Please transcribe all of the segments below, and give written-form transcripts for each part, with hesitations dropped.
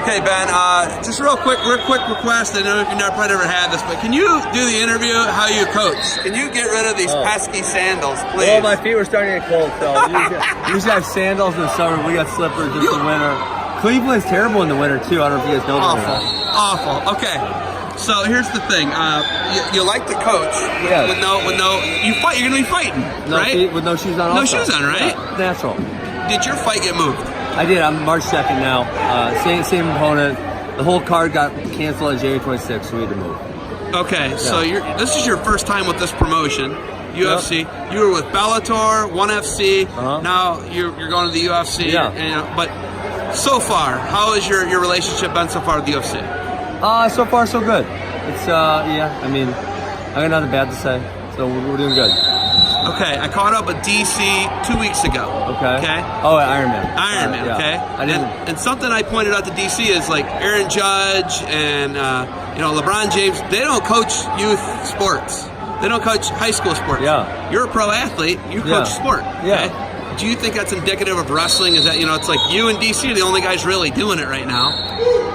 Okay, Ben, just real quick request. I know you've probably never had this, but can you do the interview how you coach? Can you get rid of these pesky sandals, please? Well, my feet were starting to get cold, so we usually have sandals in the summer. We got slippers just in the winter. Cleveland's terrible in the winter, too. I don't know if you guys know that. Awful. Okay. So here's the thing. You like to coach with no you fight. You're gonna be fighting, right? With no shoes on. No shoes on, right? Yeah, natural. Did your fight get moved? I did. I'm March 2nd now. Same opponent. The whole card got canceled on January 26th, so we had to move. Okay, so this is your first time with this promotion, UFC. Yep. You were with Bellator, ONE FC. Now you're going to the UFC. Yeah. But so far, how has your relationship been so far with the UFC? So far, so good. It's I mean, I got nothing bad to say. So we're doing good. Okay, I caught up with DC 2 weeks ago. Okay. Oh, Ironman. Yeah. Okay. I didn't. And something I pointed out to DC is like Aaron Judge and LeBron James. They don't coach youth sports. They don't coach high school sports. Yeah. You're a pro athlete. You coach sport. Yeah. Okay? Do you think that's indicative of wrestling? Is that it's like you and DC are the only guys really doing it right now?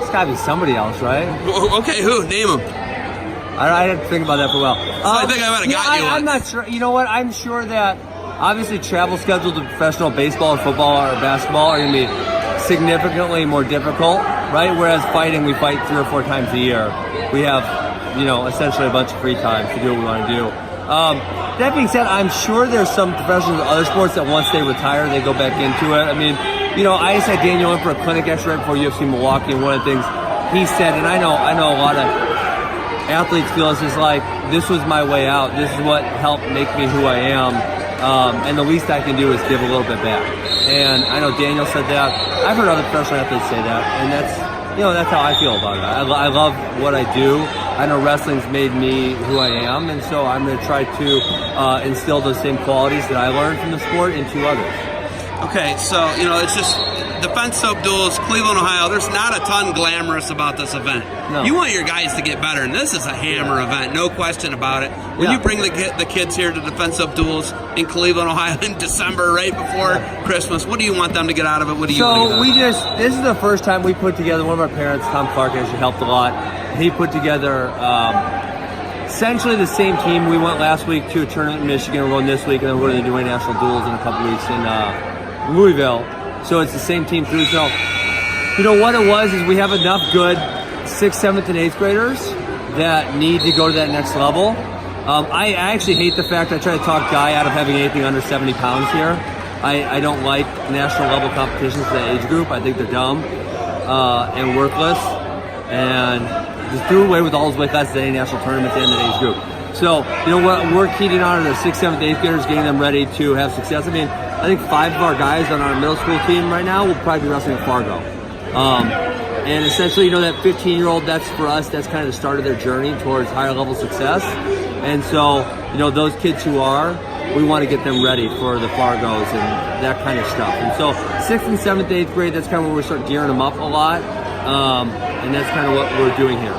It's got to be somebody else, right? Okay, who? Name them. I had to think about that for a while. I think I might have got you. I'm not sure. You know what? I'm sure that obviously travel schedules of professional baseball or football or basketball are going to be significantly more difficult, right? Whereas fighting, we fight 3 or 4 times a year. We have, essentially a bunch of free time to do what we want to do. That being said, I'm sure there's some professionals in other sports that once they retire, they go back into it. I mean, I just had Daniel in for a clinic yesterday before UFC Milwaukee, and one of the things he said, and I know a lot of athletes feel is like, this was my way out. This is what helped make me who I am. And the least I can do is give a little bit back. And I know Daniel said that. I've heard other professional athletes say that. And that's how I feel about it. I love what I do. I know wrestling's made me who I am. And so I'm going to try to instill those same qualities that I learned from the sport into others. Okay, so, it's just Defense Soap Duels, Cleveland, Ohio. There's not a ton glamorous about this event. No. You want your guys to get better, and this is a hammer event, no question about it. When you bring the kids here to Defense Soap Duels in Cleveland, Ohio in December, right before Christmas, what do you want them to get out of it? What do you want to get out of it? This is the first time we put together, one of our parents, Tom Clark, actually helped a lot. He put together essentially the same team. We went last week to a tournament in Michigan. We're going this week, and then we're going to do National Duels in a couple weeks in Louisville. So it's the same team through. So, what it was is we have enough good 6th, 7th, and 8th graders that need to go to that next level. I actually hate the fact I try to talk Guy out of having anything under 70 pounds here. I don't like national level competitions for that age group. I think they're dumb and worthless. And just do away with all those weight classes at any national tournament in that age group. So, what we're keying on are the 6th, 7th, 8th graders, getting them ready to have success. I mean, I think 5 of our guys on our middle school team right now will probably be wrestling at Fargo. And essentially, that 15-year-old, that's for us, that's kind of the start of their journey towards higher level success. And so, those kids who are, we want to get them ready for the Fargos and that kind of stuff. And so 6th and 7th, 8th grade, that's kind of where we start gearing them up a lot. And that's kind of what we're doing here.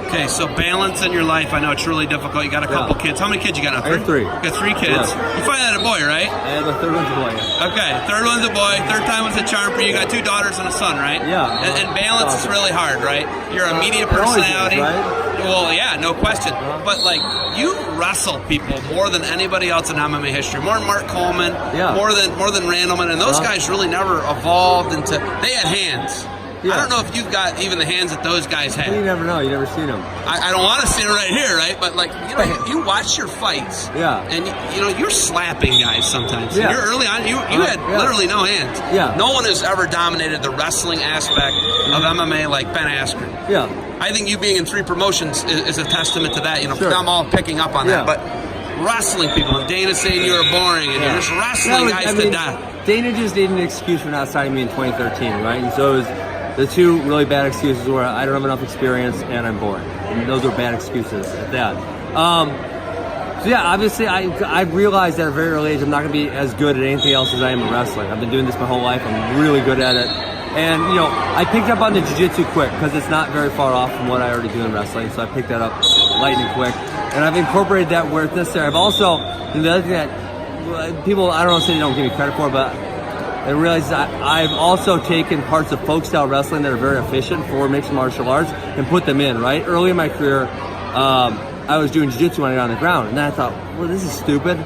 Okay, so balance in your life, I know it's really difficult. You got a couple kids. How many kids you got now? 3? I have 3. You got 3 kids. Yeah. You finally had a boy, right? And the 3rd one's a boy. Okay, 3rd one's a boy. 3rd time was a charm for you. You got 2 daughters and a son, right? Yeah. And balance is really hard, right? You're a media personality. Always is, right? Well, yeah, no question. But you wrestle people more than anybody else in MMA history. More than Mark Coleman. More than Randleman. And those guys really never evolved into. They had hands. I don't know if you've got even the hands that those guys had. You never know. You never seen them. I don't want to see it right here, right? But you watch your fights. Yeah. And you're slapping guys sometimes. Yeah. You're early on. You had literally no hands. Yeah. No one has ever dominated the wrestling aspect of MMA like Ben Askren. Yeah. I think you being in 3 promotions is a testament to that. Sure. I'm all picking up on that, but wrestling people and Dana saying you were boring and you're just wrestling guys to death. Dana just needed an excuse for not signing me in 2013, right? And so it was. The 2 really bad excuses were I don't have enough experience and I'm boring. And those are bad excuses at that. So obviously I realized at a very early age I'm not going to be as good at anything else as I am in wrestling. I've been doing this my whole life. I'm really good at it. And, I picked up on the jiu-jitsu quick because it's not very far off from what I already do in wrestling. So I picked that up lightning quick. And I've incorporated that where it's necessary. I've also, the other thing that people, I don't know, say they don't give me credit for, but and realized I've also taken parts of folk style wrestling that are very efficient for mixed martial arts and put them in, right? Early in my career, I was doing jiu-jitsu when I got on the ground, and then I thought, well, this is stupid.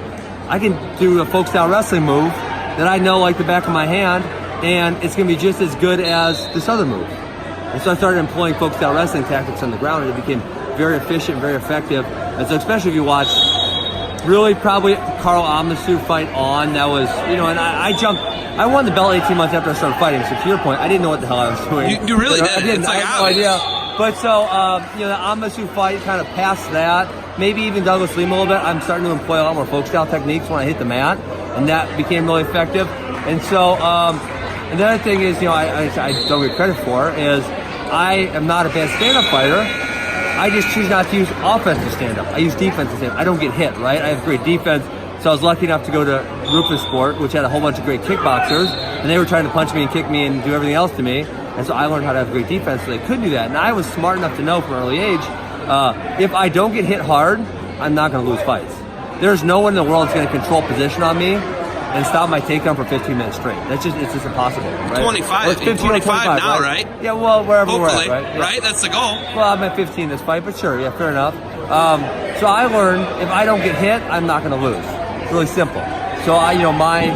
I can do a folk style wrestling move that I know like the back of my hand, and it's going to be just as good as this other move. And so I started employing folk style wrestling tactics on the ground, and it became very efficient, very effective. And so especially if you watch really probably Carl Amasu fight on, that was, and I won the belt 18 months after I started fighting. So to your point, I didn't know what the hell I was doing. You really did. I didn't. It's like, I had no idea. But so, the Amasu fight kind of past that, maybe even Douglas Lima a little bit, I'm starting to employ a lot more folk style techniques when I hit the mat, and that became really effective. And so, and the other thing is, I don't get credit for is I am not a bad stand-up fighter. I just choose not to use offensive stand-up. I use defensive stand-up. I don't get hit, right? I have great defense. So I was lucky enough to go to Rufus Sport, which had a whole bunch of great kickboxers, and they were trying to punch me and kick me and do everything else to me. And so I learned how to have great defense, so they could do that. And I was smart enough to know from an early age, if I don't get hit hard, I'm not going to lose fights. There's no one in the world that's going to control position on me and stop my takedown for 15 minutes straight. It's just impossible. Right? 25. Well, it's 15 25 now, right? Yeah, well, wherever Hopefully, we're at, right? Yeah. Right? That's the goal. Well, I'm at 15 this fight, but sure, yeah, fair enough. So I learned if I don't get hit, I'm not going to lose. It's really simple. So my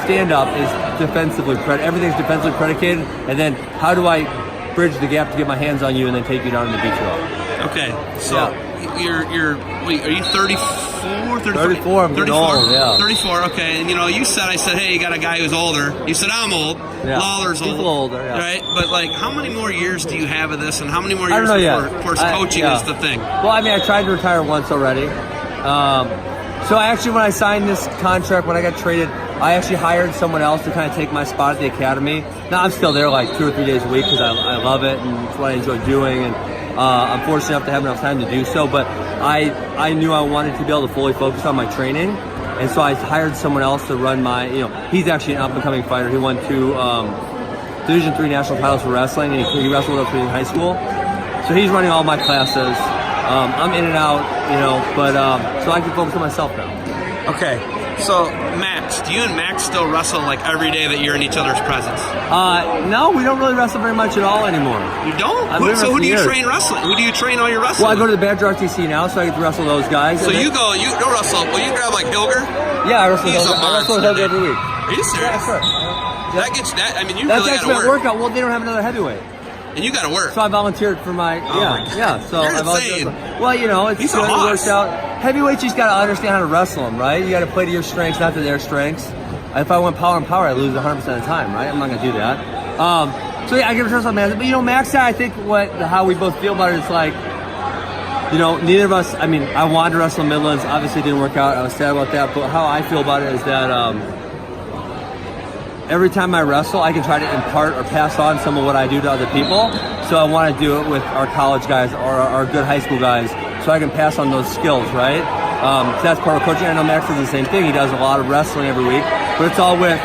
stand-up is defensively everything's defensively predicated, and then how do I bridge the gap to get my hands on you and then take you down and beat you up? Okay, so wait, are you 34? 34, I'm getting old, yeah. 34, okay, and I said, hey, you got a guy who's older. You said, I'm old. Yeah. Lawler's old. He's a little older, yeah. Right? But, how many more years do you have of this, and how many more years of course coaching is the thing? Well, I tried to retire once already. So actually, when I signed this contract, when I got traded, I actually hired someone else to kind of take my spot at the academy. Now, I'm still there 2 or 3 days a week because I love it and it's what I enjoy doing, and I'm fortunate enough to have enough time to do so. But I knew I wanted to be able to fully focus on my training, and so I hired someone else to run my, he's actually an up-and-coming fighter. He won 2 Division III national titles for wrestling, and he wrestled with us in high school. So he's running all my classes. I'm in and out, but so I can focus on myself now. Okay, so Max, do you and Max still wrestle every day that you're in each other's presence? No, we don't really wrestle very much at all anymore. You don't? So who do you train wrestling? Who do you train all your wrestling? Well, I go to the Badger RTC now, so I get to wrestle those guys. So you don't wrestle. Well, you grab Hilger? Yeah, I wrestle Hilger every week. Are you serious? Yeah, sure. That gets that. I mean, you that's really got to work. Workout. Well, they don't have another heavyweight. And you got to work. So I volunteered for my So You're I volunteered. insane. Well, it's good. It works out. Heavyweights, you just got to understand how to wrestle them, right? You got to play to your strengths, not to their strengths. If I went power and power, I lose 100% of the time, right? I'm not gonna do that. I give it to Max. But Max, I think how we both feel about it is neither of us. I wanted to wrestle Midlands. Obviously, it didn't work out. I was sad about that. But how I feel about it is that every time I wrestle, I can try to impart or pass on some of what I do to other people. So I want to do it with our college guys or our good high school guys, so I can pass on those skills, right? So that's part of coaching. I know Max does the same thing. He does a lot of wrestling every week, but it's all with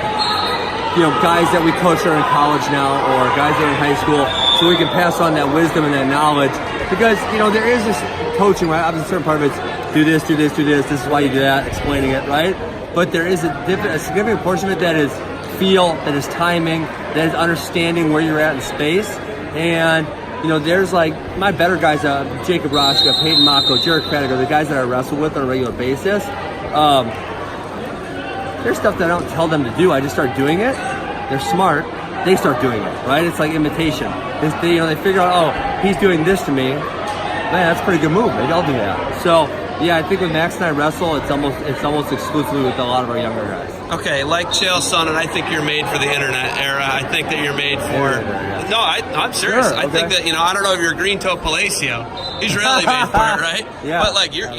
guys that we coach that are in college now or guys that are in high school, so we can pass on that wisdom and that knowledge. Because there is this coaching, right? Obviously, a certain part of it's do this. This is why you do that, explaining it, right? But there is a significant portion of it that is feel, that is timing, that is understanding where you're at in space. And there's my better guys, Jacob Roshka, Peyton Mako, Jarek Pediger, the guys that I wrestle with on a regular basis. There's stuff that I don't tell them to do. I just start doing it. They're smart. They start doing it, right? It's like imitation. They figure out, oh, he's doing this to me. Man, that's a pretty good move. Maybe I'll do that. So, yeah, I think when Max and I wrestle, it's almost exclusively with a lot of our younger guys. Okay, like Chael Sonnen, I think you're made for the internet era. I think that you're made for... No, I'm serious. Sure, okay. I think that, I don't know if you're Green Toe Palacio. He's really made for it, right? Yeah. But you're,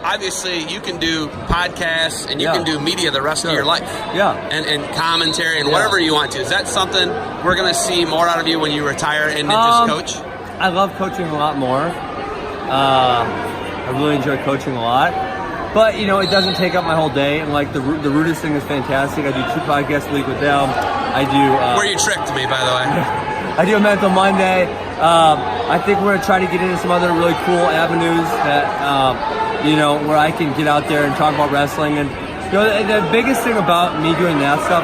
obviously you can do podcasts and you can do media the rest of your life. Yeah. And commentary and whatever you want to. Is that something we're going to see more out of you when you retire and just coach? I love coaching a lot more. I really enjoy coaching a lot. But, it doesn't take up my whole day. And, the Rudis thing is fantastic. I do 2 podcasts a week with them. I do... Where you tricked me, by the way. I do a Mental Monday. I think we're going to try to get into some other really cool avenues that, where I can get out there and talk about wrestling. And, You know, the biggest thing about me doing that stuff,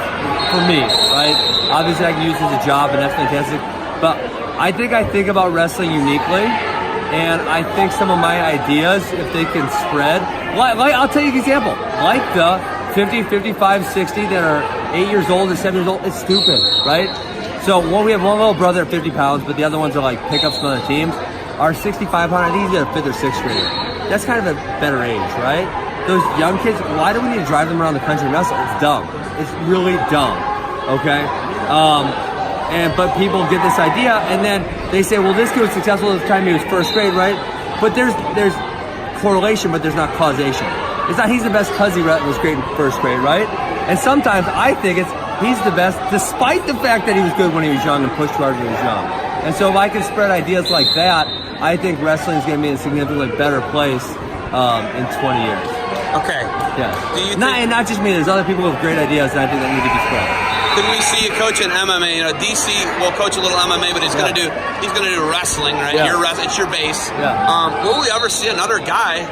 for me, right? Obviously, I can use it as a job, and that's fantastic. But I think about wrestling uniquely, and I think some of my ideas, if they can spread, like I'll tell you an example, like the 50, 55, 60 that are 8 years old or 7 years old, it's stupid, right? So we have one little brother at 50 pounds, but the other ones are like pickups from other teams. Our 65 pounder, I think he's a 5th or 6th grader. That's kind of a better age, right? Those young kids, why do we need to drive them around the country and wrestle? It's dumb. It's really dumb, okay? But people get this idea, and then they say, well, this kid was successful at the time he was 1st grade, right? But there's correlation, but there's not causation. It's not he's the best because he was great in 1st grade, right? And sometimes I think he's the best despite the fact that he was good when he was young and pushed hard when he was young. And so if I can spread ideas like that, I think wrestling is going to be in a significantly better place in 20 years. Okay. Yeah. Do you not just me. There's other people with great ideas, and I think that need to be spread. Could we see you coach in MMA? You know, DC will coach a little MMA, but he's gonna do wrestling, right? Yeah. It's your base. Yeah. Will we ever see another guy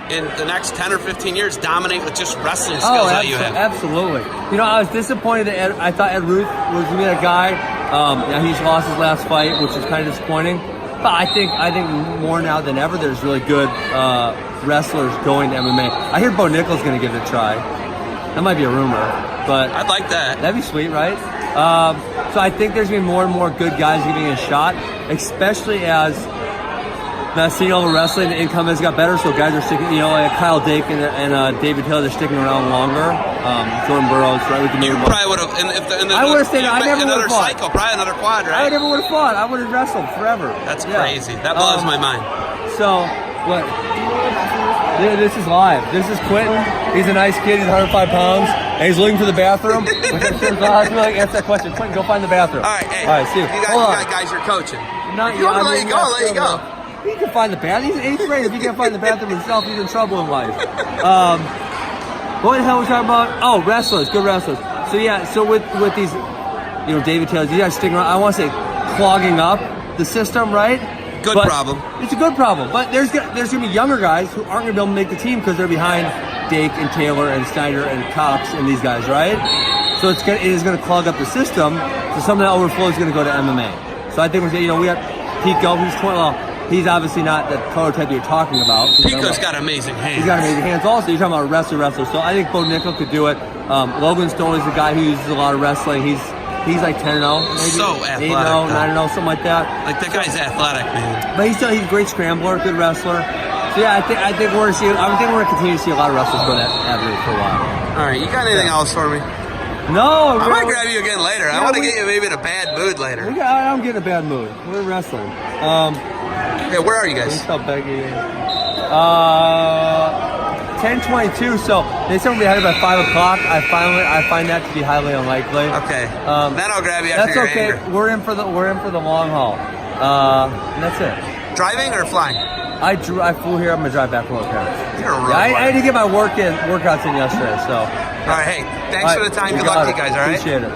in the next 10 or 15 years dominate with just wrestling skills that you have? Absolutely. You know, I was disappointed that I thought Ed Ruth was gonna be that guy. He's lost his last fight, which is kind of disappointing. But I think more now than ever, there's really good wrestlers going to MMA. I hear Bo Nickel's going to give it a try. That might be a rumor, but I'd like that. That'd be sweet, right? So I think there's going to be more and more good guys giving it a shot, especially as the senior level wrestling, the income has got better, so guys are sticking, you know, like Kyle Dake and David Hill, they're sticking around longer. Jordan Burroughs, right? We can You probably would have, I would have stayed, I never would another have fought. cycle, probably another quad, right? I never would have fought. I would have wrestled forever. That's crazy. That blows my mind. So, what? This is live. This is Quentin. He's a nice kid. He's 105 pounds. And he's looking for the bathroom. Which I'm sure I feel like answer that question. Quentin, go find the bathroom. All right, hey. All right, see you. You got guys you're coaching. Not if you want to let you go. He can find the bathroom. He's 8th grade. If he can't find the bathroom himself, he's in trouble in life. What the hell was we talking about? Oh, wrestlers. Good wrestlers. So, yeah, so with these, you know, David Taylor, you guys sticking around. I want to say clogging up the system, right? Good problem. It's a good problem. But there's going to be younger guys who aren't going to be able to make the team because they're behind Dake and Taylor and Snyder and Cox and these guys, right? So it is going to clog up the system. So some of that overflow is going to go to MMA. So I think we got Pico, who's 20. Well, he's obviously not the prototype you're talking about. Pico's got amazing hands. He's got amazing hands also. You're talking about a wrestler. So I think Bo Nickel could do it. Logan Stone is the guy who uses a lot of wrestling. He's like 10-0, maybe. So athletic. 8-0, 9-0, something like that. Like, that guy's athletic, man. But he's a great scrambler, good wrestler. So yeah, I think we're going to continue to see a lot of wrestlers go that avenue for a while. All right, you got anything else for me? No. I might grab you again later. I want to get you maybe in a bad mood later. I'm getting a bad mood. We're wrestling. Yeah, where are you guys? 10:22. So they said we'll be headed by 5 o'clock. I find that to be highly unlikely. Okay. Then I'll grab you after That's okay. Anger. We're in for the long haul. And that's it. Driving or flying? I flew here. I'm gonna drive back from my parents. You're a I had to get my workouts in yesterday. So. All right. Hey, thanks for the time. Good luck to you guys. All right. Appreciate it.